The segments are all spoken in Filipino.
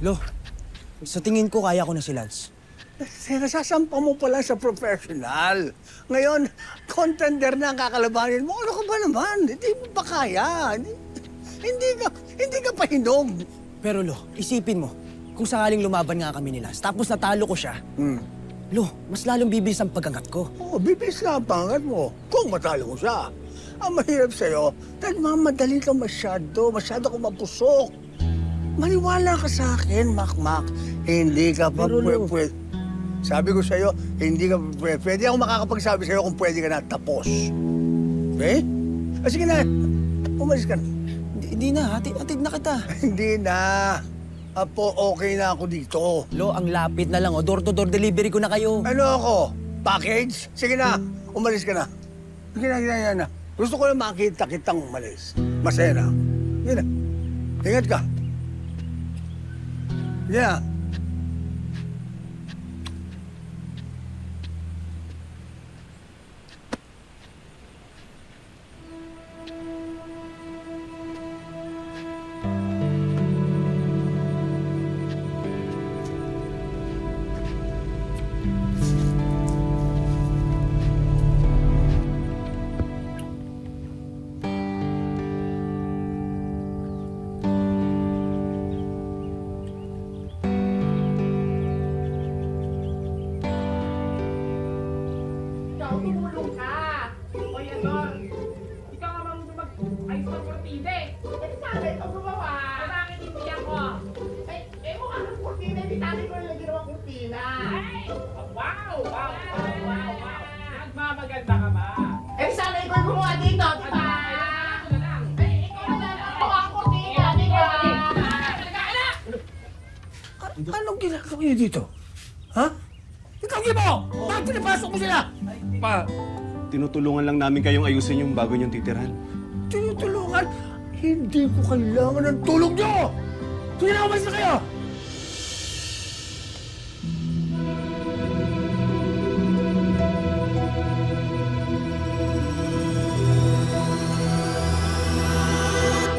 Lo, sa tingin ko kaya ko na si Lance. Nasasampa mo pa lang sa professional. Ngayon, contender na ang kakalabanin mo. Ano ka ba naman? Hindi mo pa kaya. Hindi ka pa hinog. Pero Lo, isipin mo, kung sakaling lumaban nga kami ni Lance, tapos natalo ko siya, Lo, mas lalong bibilis ang pagkangat ko. Oo, bibis nga ang pangat mo kung matalo mo siya. Ang mahirap sa'yo, dahil mamadali ka masyado kang mapusok. Maniwala ka sa akin, Makmak. Hindi ka pa Pero, Lo, pwede. Sabi ko sa'yo, hindi ka pwede. Pwede ako makakapagsabi sa'yo kung pwede ka na tapos. Okay? Sige na, umalis ka na. Hindi na, hatid na kita. Hindi na. Apo, okay na ako dito. Lo, ang lapit na lang, door-to-door delivery ko na kayo. Ano ako? Package? Sige na, umalis ka na. Sige na. Gusto ko lang makita kitang umalis. Masaya na. Sige na. Ingat ka. Sige na. Ikaw, tumulong ka! O yan doon! Ikaw nga marunong mag-ayos ng kortina eh! Eh, sabi, ito gumawa! Bakit hindi ako? Mukha ng kortina, hindi tayo ko yung ginawang kortina! Ay! Wow! Nagmamaganda ka ba? Eh, sana ikaw yung gumawa dito, di ba? Ako na lang! Ikaw na lang! Mukha ang kortina, di ba? Anong ginagawa niyo dito? Ha? Ikaw, Gibo! Bakit pinapasok mo sila? Pa, tinutulungan lang namin kayong ayusin yung bago niyong titirhan. Tinutulungan? Hindi ko kailangan ng tulong niyo! Sige na, umalis na kayo!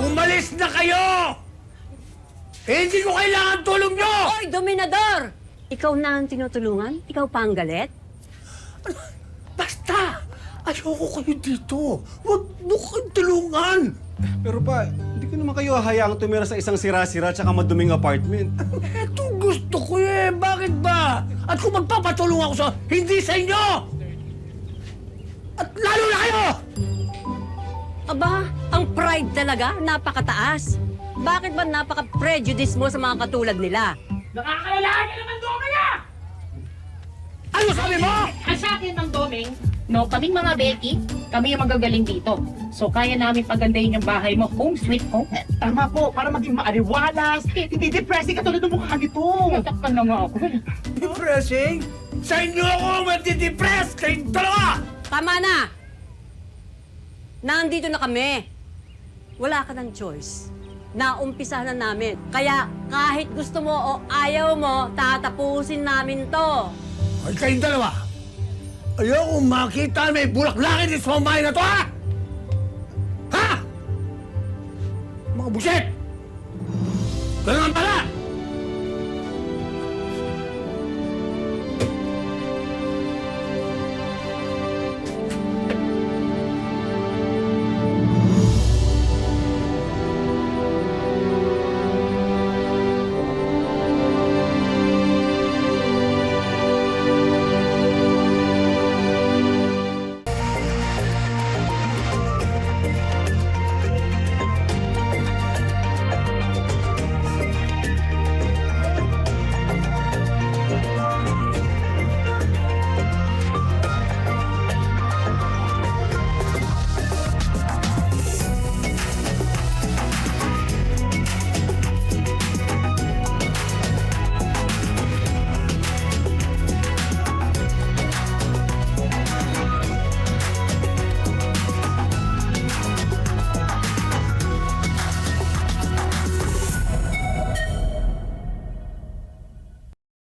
Umalis na kayo! Hindi ko kailangan tulong niyo! Hoy, Dominador! Ikaw na ang tinutulungan? Ikaw pa ang galit? Basta! Ayoko kayo dito! Huwag mo kayong tulungan! Pero pa, hindi ko naman kayo hahayaang tumira sa isang sira-sira tsaka maduming apartment. Ito gusto ko eh! Bakit ba? At kung magpapatulong ako sa hindi sa inyo! At lalo na kayo! Aba, ang pride talaga, napakataas. Bakit ba napaka-prejudice mo sa mga katulad nila? Nakakalalaan ka naman, Doming ah! Ano sabi mo? Ang sa akin ng Doming, no, kaming mga Becky, kami yung magagaling dito. So, kaya namin pagandahin yung bahay mo. Home sweet home. Tama po, para maging maaliwalas. Hindi depressing katulad ng mukha nito. Natakpan na nga ako. Depressing? Sa inyo ako matidepress! Kayong dalawa! Tama na! Nandito na kami. Wala ka ng choice. Naumpisa na namin. Kaya kahit gusto mo o ayaw mo, tatapusin namin to. Ay, kayong dalawa! Ayoko makita may bulaklangin sa bahay na to, ha? Ha? Mga buset!